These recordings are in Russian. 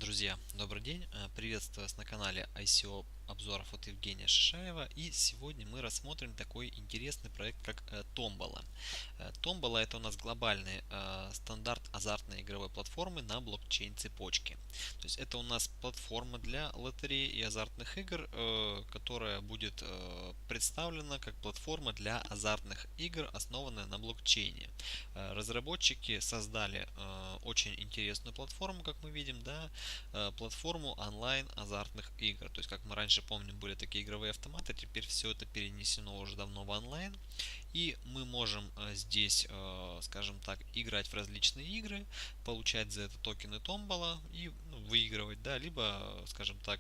Друзья, добрый день! Приветствую вас на канале ICO обзоров от Евгения Шишаева. И сегодня мы рассмотрим такой интересный проект, как Tombola. Tombola — это у нас глобальный стандарт азартной игровой платформы на блокчейн цепочке. То есть это у нас платформа для лотерей и азартных игр, которая будет представлена как платформа для азартных игр, основанная на блокчейне. Разработчики создали очень интересную платформу, как мы видим, да, платформу онлайн азартных игр. То есть, как мы раньше помним, были такие игровые автоматы, теперь все это перенесено уже давно в онлайн. И мы можем здесь, скажем так, играть в различные игры, получать за это токены Томбола и выигрывать, да, либо, скажем так,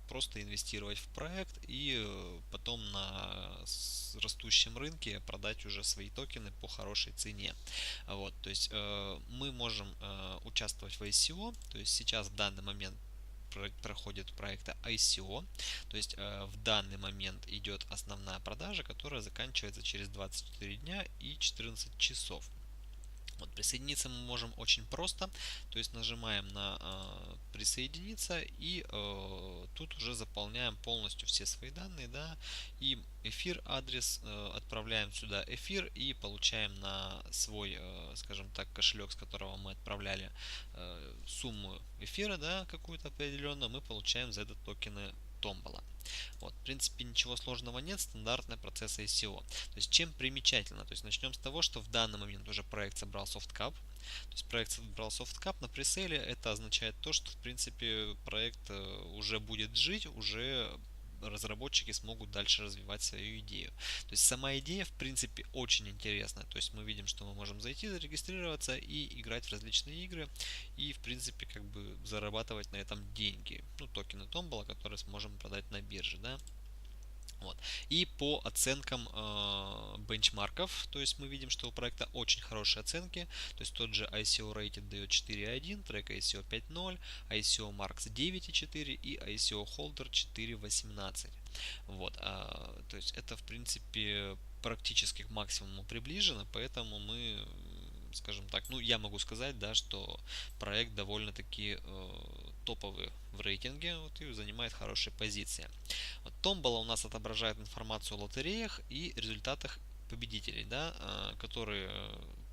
просто инвестировать в проект и потом на растущем рынке продать уже свои токены по хорошей цене. Вот, то есть мы можем участвовать в ICO, то есть сейчас в данный момент проходит проекта ICO, то есть в данный момент идет основная продажа, которая заканчивается через 24 дня и 14 часов. Вот, присоединиться мы можем очень просто, то есть нажимаем на присоединиться и тут уже заполняем полностью все свои данные, да, и эфир адрес, отправляем сюда эфир и получаем на свой, скажем так, кошелек, с которого мы отправляли сумму эфира, да, какую-то определенную, мы получаем за это токены Tombola. Вот, в принципе, ничего сложного нет, стандартный процесс ICO. То есть, чем примечательно? То есть, начнем с того, что в данный момент уже проект собрал софткап. То есть, проект собрал софткап на пресейле. Это означает то, что, в принципе, проект уже будет жить, уже разработчики смогут дальше развивать свою идею. То есть сама идея в принципе очень интересная. То есть мы видим, что мы можем зайти, зарегистрироваться и играть в различные игры и в принципе как бы зарабатывать на этом деньги. Ну, токены Tombola, которые сможем продать на бирже, да. Вот. И по оценкам бенчмарков, то есть мы видим, что у проекта очень хорошие оценки, то есть тот же ICO Rated дает 4.1, трек ICO 5.0, ICO Marks 9.4 и ICO Holder 4.18. Вот, то есть это в принципе практически к максимуму приближено, поэтому мы, скажем так, ну я могу сказать, да, что проект довольно-таки топовый в рейтинге, вот, и занимает хорошие позиции. Вот Tombola у нас отображает информацию о лотереях и результатах победителей, да, которые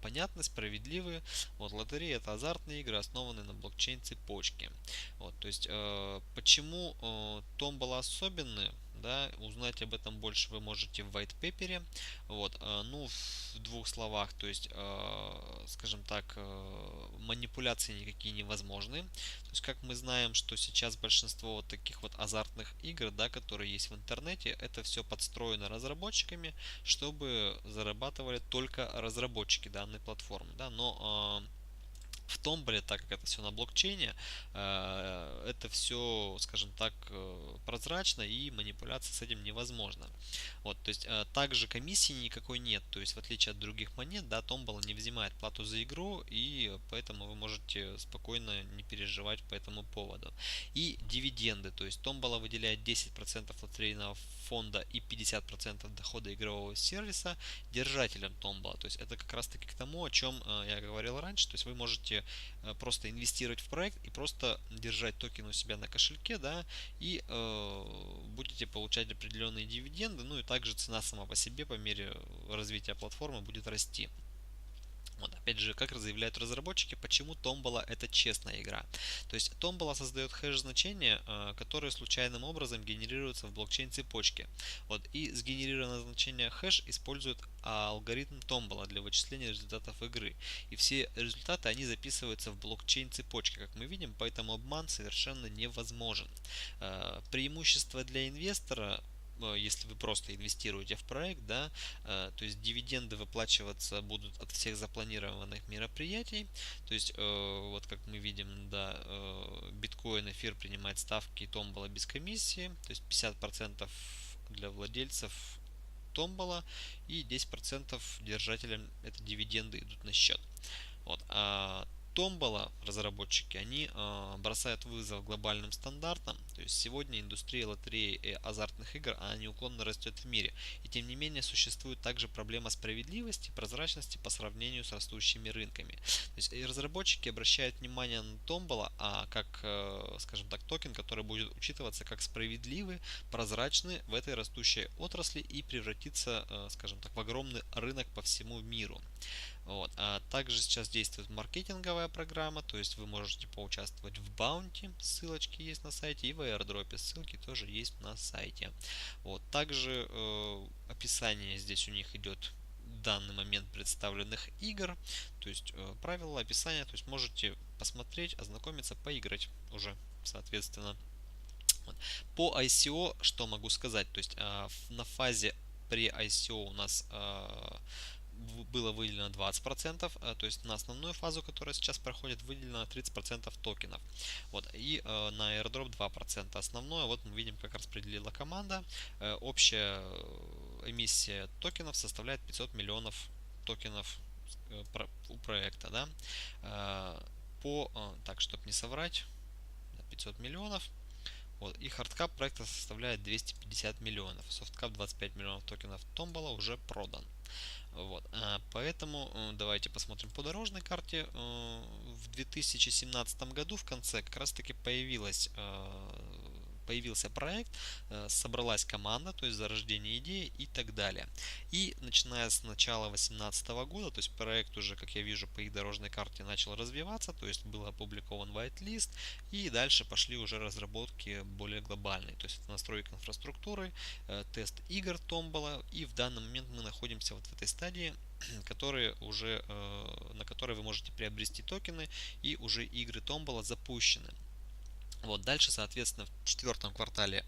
понятны, справедливы. Вот, лотереи — это азартные игры, основанные на блокчейн цепочке. Вот, то есть почему Tombola особенный, да, узнать об этом больше вы можете в white paper. Вот, ну, в двух словах, то есть, скажем так, манипуляции никакие невозможны. То есть, как мы знаем, что сейчас большинство вот таких вот азартных игр, да, которые есть в интернете, это все подстроено разработчиками, чтобы зарабатывали только разработчики данной платформы, да, но в Томболе, так как это все на блокчейне, это все, скажем так, прозрачно и манипуляция с этим невозможна. Вот, то есть также комиссии никакой нет, то есть в отличие от других монет, да, Tombola не взимает плату за игру, и поэтому вы можете спокойно не переживать по этому поводу. И дивиденды, то есть Tombola выделяет 10% лотерейного фонда и 50% дохода игрового сервиса держателям Tombola. То есть это как раз таки к тому, о чем я говорил раньше. То есть вы можете просто инвестировать в проект и просто держать токен у себя на кошельке, да, и будете получать определенные дивиденды. Ну и также цена сама по себе по мере развития платформы будет расти. Вот, опять же, как заявляют разработчики, почему Tombola это честная игра. То есть Tombola создает хэш-значения, которые случайным образом генерируются в блокчейн цепочке. Вот, и сгенерированное значение хэш использует алгоритм Tombola для вычисления результатов игры. И все результаты они записываются в блокчейн цепочке, как мы видим, поэтому обман совершенно невозможен. Преимущество для инвестора, если вы просто инвестируете в проект, да, то есть дивиденды выплачиваться будут от всех запланированных мероприятий, то есть вот как мы видим, да, биткоин, эфир принимает ставки Tombola без комиссии, то есть 50% для владельцев Tombola и 10% держателям это дивиденды идут на счет. Вот. Tombola, разработчики, они бросают вызов глобальным стандартам. То есть сегодня индустрия лотерей и азартных игр, она неуклонно растет в мире. И тем не менее существует также проблема справедливости и прозрачности по сравнению с растущими рынками. То есть и разработчики обращают внимание на Tombola, как, скажем так, токен, который будет учитываться как справедливый, прозрачный в этой растущей отрасли и превратиться, скажем так, в огромный рынок по всему миру. Вот. А также сейчас действует маркетинговая программа, то есть вы можете поучаствовать в баунти, ссылочки есть на сайте, и в airdrop ссылки тоже есть на сайте. Вот. Также описание здесь у них идет в данный момент представленных игр, то есть правила описания, то есть можете посмотреть, ознакомиться, поиграть уже, соответственно. Вот. По ICO, что могу сказать, то есть на фазе при ICO у нас было выделено 20%, то есть на основную фазу, которая сейчас проходит, выделено 30% токенов. Вот, и на airdrop 2%. Основное, вот мы видим, как распределила команда. Общая эмиссия токенов составляет 500 миллионов токенов у проекта. Да? Так, чтобы не соврать, 500 миллионов. Вот, и хардкап проекта составляет 250 миллионов. Софткап 25 миллионов токенов Tombola уже продан. Вот, поэтому давайте посмотрим по дорожной карте. В 2017 году в конце как раз таки появился проект, собралась команда, то есть зарождение идеи и так далее. И начиная с начала 2018 года, то есть проект уже, как я вижу, по их дорожной карте начал развиваться, то есть был опубликован whitelist, и дальше пошли уже разработки более глобальные, то есть это настройка инфраструктуры, тест игр Tombola, и в данный момент мы находимся вот в этой стадии, на которой вы можете приобрести токены, и уже игры Tombola запущены. Вот, дальше, соответственно, в четвертом квартале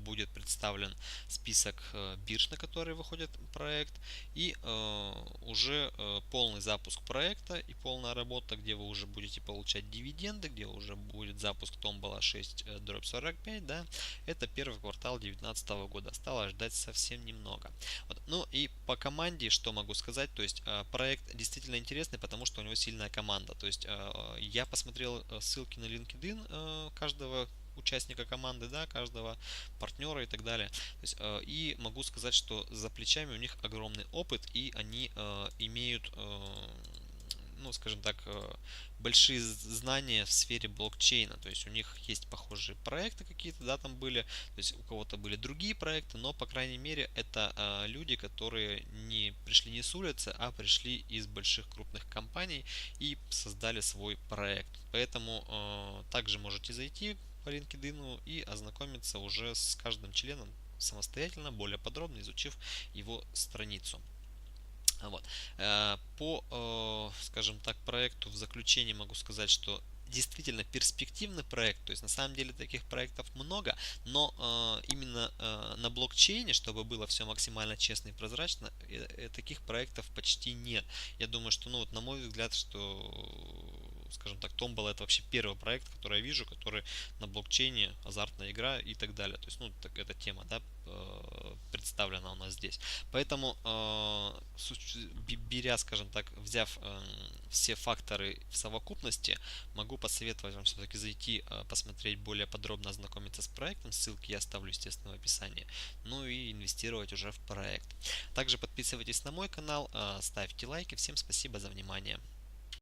будет представлен список бирж, на которые выходит проект, и уже полный запуск проекта и полная работа, где вы уже будете получать дивиденды, где уже будет запуск Tombola 6 дробь 45, да, это первый квартал 2019 года. Осталось ждать совсем немного. Вот. Ну и по команде, что могу сказать, то есть проект действительно интересный, потому что у него сильная команда. То есть я посмотрел ссылки на LinkedIn каждого участника команды, да, каждого партнера и так далее. То есть, и могу сказать, что за плечами у них огромный опыт, и они имеют, ну, скажем так, большие знания в сфере блокчейна. То есть у них есть похожие проекты какие-то, да, там были, то есть у кого-то были другие проекты, но, по крайней мере, это люди, которые не пришли не с улицы, а пришли из больших крупных компаний и создали свой проект. Поэтому также можете зайти по LinkedIn и ознакомиться уже с каждым членом самостоятельно, более подробно изучив его страницу. Вот. Скажем так, проекту в заключение могу сказать, что действительно перспективный проект, то есть на самом деле таких проектов много, но именно на блокчейне, чтобы было все максимально честно и прозрачно, таких проектов почти нет. Я думаю, что, ну вот на мой взгляд, что, скажем так, Tombola это вообще первый проект, который я вижу, который на блокчейне, азартная игра и так далее. То есть, ну, так, эта тема, да, представлена у нас здесь. Поэтому, беря, скажем так, взяв все факторы в совокупности, могу посоветовать вам все-таки зайти, посмотреть более подробно, ознакомиться с проектом. Ссылки я оставлю, естественно, в описании. Ну и инвестировать уже в проект. Также подписывайтесь на мой канал, ставьте лайки. Всем спасибо за внимание.